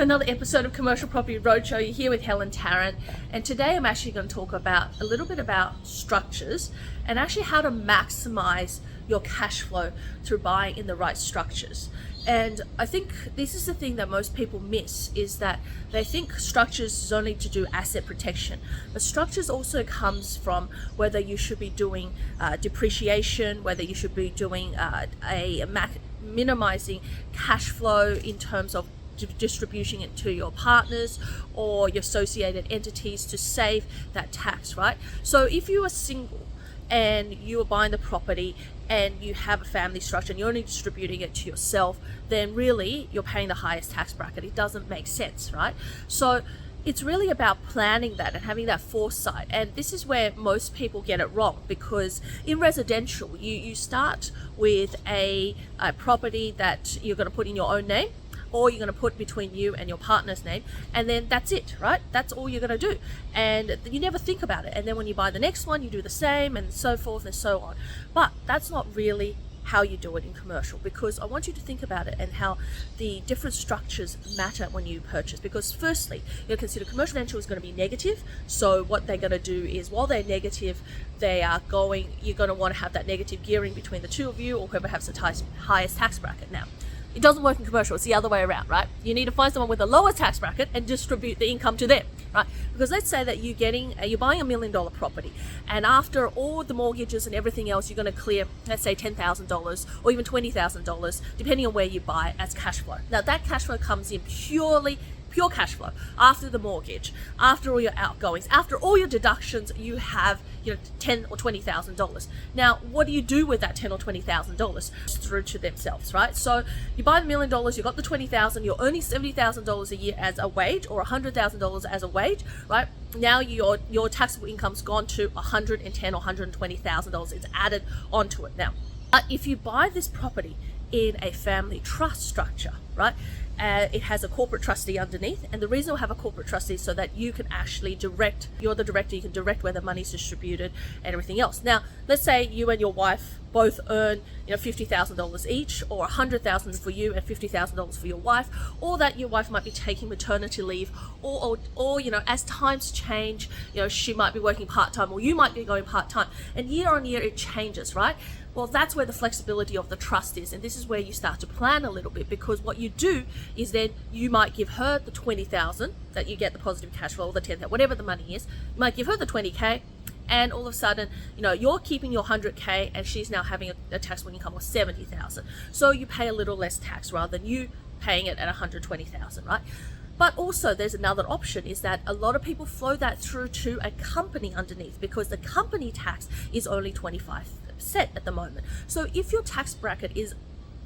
another episode of Commercial Property Roadshow. You're here with Helen Tarrant, and today I'm actually going to talk about a little bit about structures and actually how to maximize your cash flow through buying in the right structures. And I think this is the thing that most people miss, is that they think structures is only to do asset protection, but structures also comes from whether you should be doing depreciation, whether you should be doing minimizing cash flow in terms of distributing it to your partners or your associated entities to save that tax, right? So if you are single and you are buying the property and you have a family structure and you're only distributing it to yourself, then really you're paying the highest tax bracket. It doesn't make sense, right? So it's really about planning that and having that foresight. And this is where most people get it wrong, because in residential, you start with a property that you're going to put in your own name, or you're going to put between you and your partner's name, and then that's it, right? That's all you're going to do, and you never think about it. And then when you buy the next one, you do the same, and so forth and so on. But that's not really how you do it in commercial, because I want you to think about it and how the different structures matter when you purchase. Because firstly, you'll consider commercial rental is going to be negative. So what they're going to do is, while they're negative, you're going to want to have that negative gearing between the two of you, or whoever has the highest tax bracket. Now, it doesn't work in commercial. It's the other way around, right? You need to find someone with a lower tax bracket and distribute the income to them, right? Because let's say that you're buying $1 million property, and after all the mortgages and everything else, you're going to clear, let's say $10,000 or even $20,000, depending on where you buy it, as cash flow. Now that cash flow comes in pure cash flow after the mortgage, after all your outgoings, after all your deductions. You have $10,000 or $20,000. Now, what do you do with that $10,000 or $20,000? Through to themselves, right? So you buy the $1 million, you got the $20,000, you're earning $70,000 a year as a wage, or $100,000 as a wage, right? Now your taxable income's gone to $110,000 or $120,000. It's added onto it. Now, if you buy this property in a family trust structure, right? It has a corporate trustee underneath, and the reason we'll have a corporate trustee is so that you can actually direct, you're the director, you can direct where the money's distributed and everything else. Now, let's say you and your wife both earn $50,000 each, or $100,000 for you and $50,000 for your wife, or that your wife might be taking maternity leave, or as times change, she might be working part-time, or you might be going part-time, and year on year it changes, right? Well, that's where the flexibility of the trust is, and this is where you start to plan a little bit, because what you do is then you might give her the $20,000 that you get the positive cash flow, or the $10,000, whatever the money is. You might give her the $20K, and all of a sudden, you're keeping your $100K, and she's now having a taxable income of $70,000. So you pay a little less tax rather than you paying it at $120,000, right? But also there's another option, is that a lot of people flow that through to a company underneath, because the company tax is only 25% at the moment. So if your tax bracket is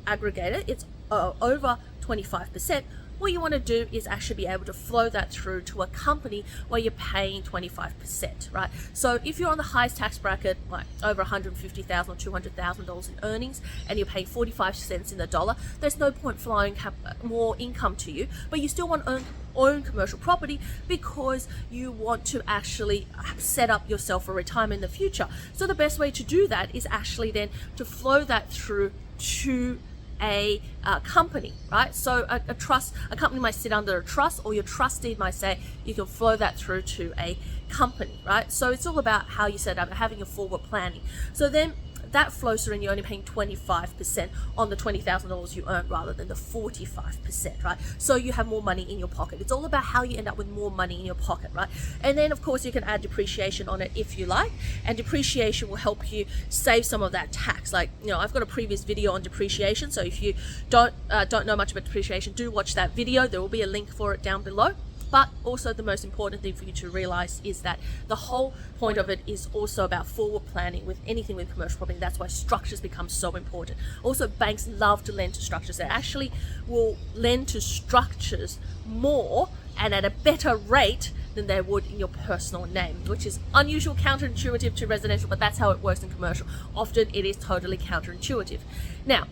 aggregated, it's over 25%, what you want to do is actually be able to flow that through to a company where you're paying 25%, right? So if you're on the highest tax bracket, like over $150,000 or $200,000 in earnings, and you're paying 45 cents in the dollar, there's no point flowing more income to you, but you still want to own commercial property, because you want to actually set up yourself for retirement in the future. So the best way to do that is actually then to flow that through to a company, right? So a company might sit under a trust, or your trustee might say you can flow that through to a company, right? So it's all about how you set up, having a forward planning. So then that flows through, and you're only paying 25% on the $20,000 you earn rather than the 45%, right? So you have more money in your pocket. It's all about how you end up with more money in your pocket, right? And then of course you can add depreciation on it if you like, and depreciation will help you save some of that tax. Like, I've got a previous video on depreciation, so if you don't know much about depreciation, do watch that video. There will be a link for it down below. But also the most important thing for you to realize is that the whole point of it is also about forward planning with anything with commercial property. That's why structures become so important. Also, banks love to lend to structures. They actually will lend to structures more and at a better rate than they would in your personal name, which is unusual, counterintuitive to residential, but that's how it works in commercial. Often it is totally counterintuitive. Now,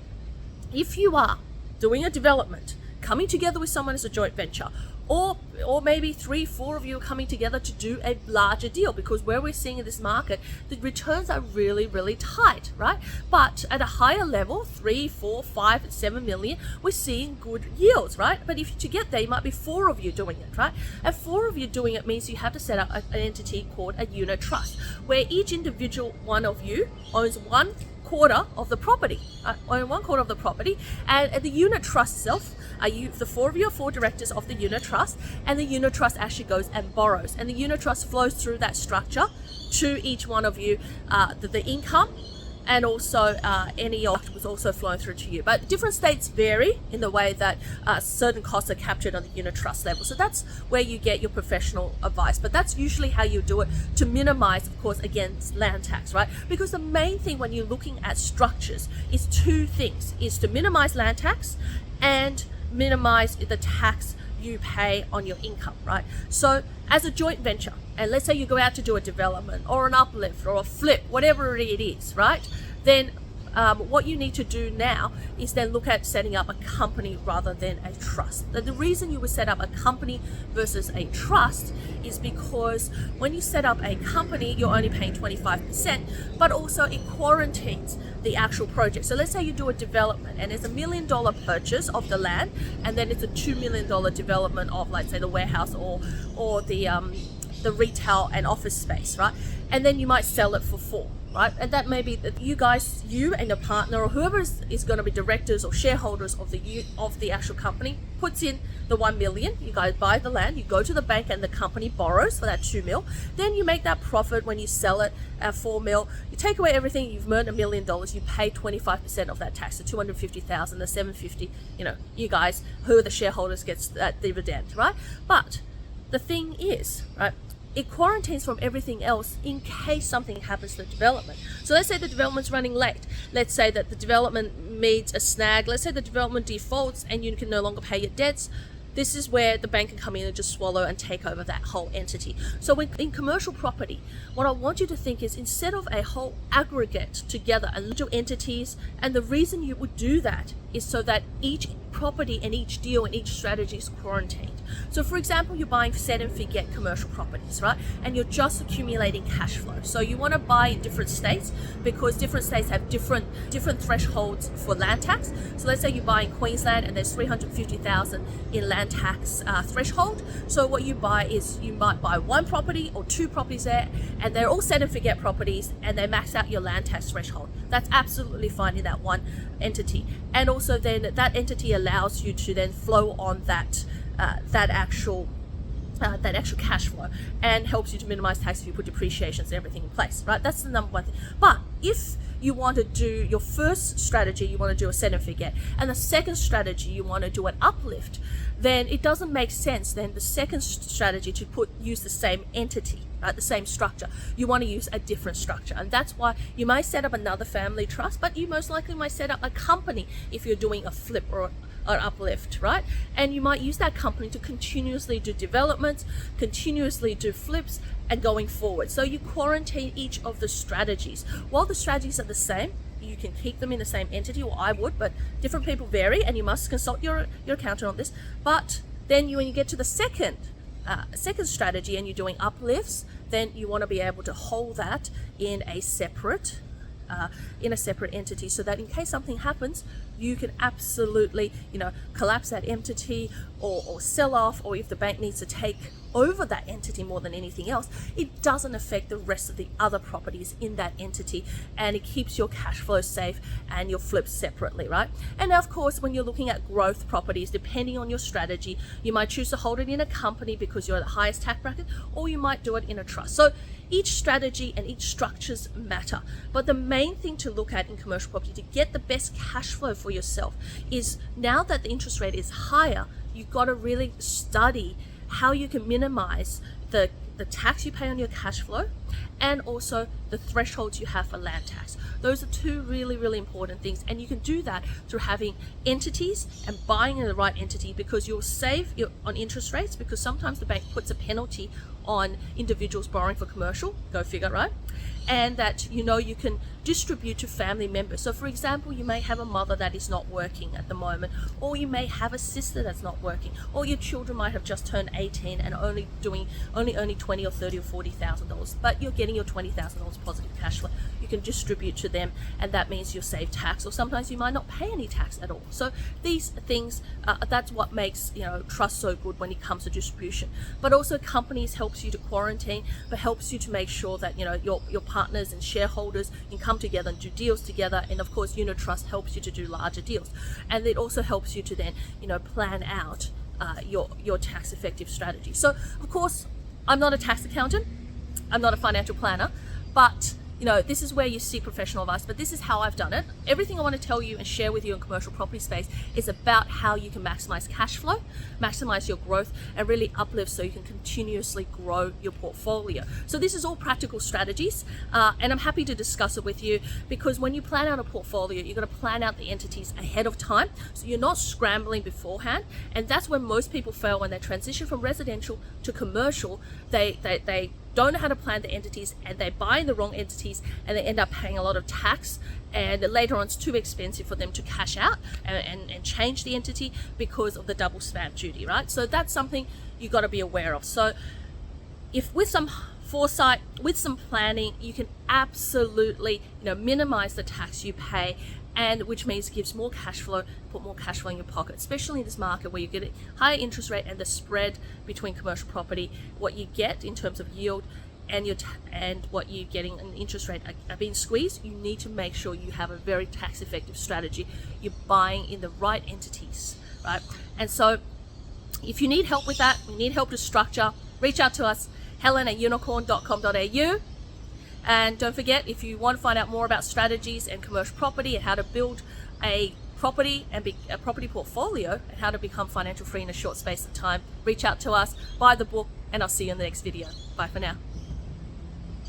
if you are doing a development, coming together with someone as a joint venture, or maybe 3-4 of you are coming together to do a larger deal, because where we're seeing in this market, the returns are really tight, right? But at a higher level, 3, 4, 5, and 7 million, we're seeing good yields, right? But if to get there, you might be 4 of you doing it, right? And 4 of you doing it means you have to set up an entity called a unit trust, where each individual one of you owns 1/4 of the property, own 1/4 of the property, and the unit trust itself, the 4 of you are 4 directors of the unit trust, and the unit trust actually goes and borrows, and the unit trust flows through that structure to each one of you, the income, and also any of was also flowing through to you. But different states vary in the way that certain costs are captured on the unit trust level. So that's where you get your professional advice. But that's usually how you do it to minimize, of course, against land tax, right? Because the main thing when you're looking at structures is 2 things, is to minimize land tax and minimize the tax you pay on your income, right? So as a joint venture, and let's say you go out to do a development or an uplift or a flip, whatever it is, right? Then what you need to do now is then look at setting up a company rather than a trust. The reason you would set up a company versus a trust is because when you set up a company, you're only paying 25%, but also it quarantines the actual project. So let's say you do a development and it's $1 million purchase of the land, and then it's a $2 million development of, let's say, the warehouse or the retail and office space, right? And then you might sell it for 4. Right? And that may be that you and your partner or whoever is going to be directors or shareholders of the actual company puts in the 1 million. You guys buy the land, you go to the bank, and the company borrows for that 2 mil. Then you make that profit when you sell it at 4 mil. You take away everything, you've earned $1 million. You pay 25% of that tax, the 250,000, the 750. You guys who are the shareholders gets that dividend, right? But the thing is, right, it quarantines from everything else in case something happens to the development. So let's say the development's running late. Let's say that the development meets a snag. Let's say the development defaults and you can no longer pay your debts. This is where the bank can come in and just swallow and take over that whole entity. So in commercial property, what I want you to think is, instead of a whole aggregate together and little entities, and the reason you would do that is so that each property and each deal and each strategy is quarantined. So for example, you're buying set and forget commercial properties, right? And you're just accumulating cash flow. So you want to buy in different states because different states have different thresholds for land tax. So let's say you buy in Queensland and there's 350,000 in land tax threshold. So what you buy is, you might buy 1 property or 2 properties there, and they're all set and forget properties, and they max out your land tax threshold. That's absolutely fine in that one entity. And also then that entity allows you to then flow on that actual cash flow, and helps you to minimize tax if you put depreciations and everything in place, right? That's the number one thing. But if you want to do your first strategy, you want to do a set and forget, and the second strategy you want to do an uplift, then it doesn't make sense then the second strategy to use the same entity, right? The same structure. You want to use a different structure, and that's why you might set up another family trust, but you most likely might set up a company if you're doing a flip or an uplift, right? And you might use that company to continuously do developments, continuously do flips, and going forward. So you quarantine each of the strategies. While the strategies are the same, you can keep them in the same entity, or I would, but different people vary, and you must consult your accountant on this. But then when you get to the second strategy and you're doing uplifts, then you want to be able to hold that in a separate entity, so that in case something happens, you can absolutely collapse that entity or sell off, or if the bank needs to take over that entity more than anything else, it doesn't affect the rest of the other properties in that entity, and it keeps your cash flow safe and your flips separately, right? And of course, when you're looking at growth properties, depending on your strategy, you might choose to hold it in a company because you're at the highest tax bracket, or you might do it in a trust. So each strategy and each structures matter, but the main thing to look at in commercial property to get the best cash flow for yourself is, now that the interest rate is higher, you've got to really study how you can minimize the tax you pay on your cash flow, and also the thresholds you have for land tax. Those are 2 really, really important things, and you can do that through having entities and buying in the right entity, because you'll save on interest rates, because sometimes the bank puts a penalty on individuals borrowing for commercial, go figure, right? And that you can distribute to family members. So for example, you may have a mother that is not working at the moment, or you may have a sister that's not working, or your children might have just turned 18 and only earning 20 or 30 or $40,000, but you're getting your $20,000 positive cash flow. You can distribute to them, and that means you'll save tax, or sometimes you might not pay any tax at all. So these things, that's what makes trust so good when it comes to distribution. But also companies helps you to quarantine, but helps you to make sure that your partners and shareholders can come together and do deals together. And of course, unit trust helps you to do larger deals, and it also helps you to then plan out your tax effective strategy. So of course, I'm not a tax accountant, I'm not a financial planner, but this is where you seek professional advice, but this is how I've done it. Everything I want to tell you and share with you in commercial property space is about how you can maximize cash flow, maximize your growth, and really uplift so you can continuously grow your portfolio. So this is all practical strategies, and I'm happy to discuss it with you, because when you plan out a portfolio, you're going to plan out the entities ahead of time, so you're not scrambling beforehand. And that's when most people fail, when they transition from residential to commercial. They don't know how to plan the entities, and they buy the wrong entities, and they end up paying a lot of tax, and later on it's too expensive for them to cash out and change the entity because of the double stamp duty, right? So that's something you got to be aware of. So if with some foresight, with some planning, you can absolutely minimize the tax you pay, and which means it gives more cash flow, put more cash flow in your pocket, especially in this market where you get a higher interest rate, and the spread between commercial property, what you get in terms of yield and what you're getting in interest rate are being squeezed. You need to make sure you have a very tax effective strategy. You're buying in the right entities, right? And so if you need help with that, you need help to structure, reach out to us, helen@unicorn.com.au. And don't forget, if you want to find out more about strategies and commercial property and how to build a property and a property portfolio and how to become financial free in a short space of time, reach out to us, buy the book, and I'll see you in the next video. Bye for now.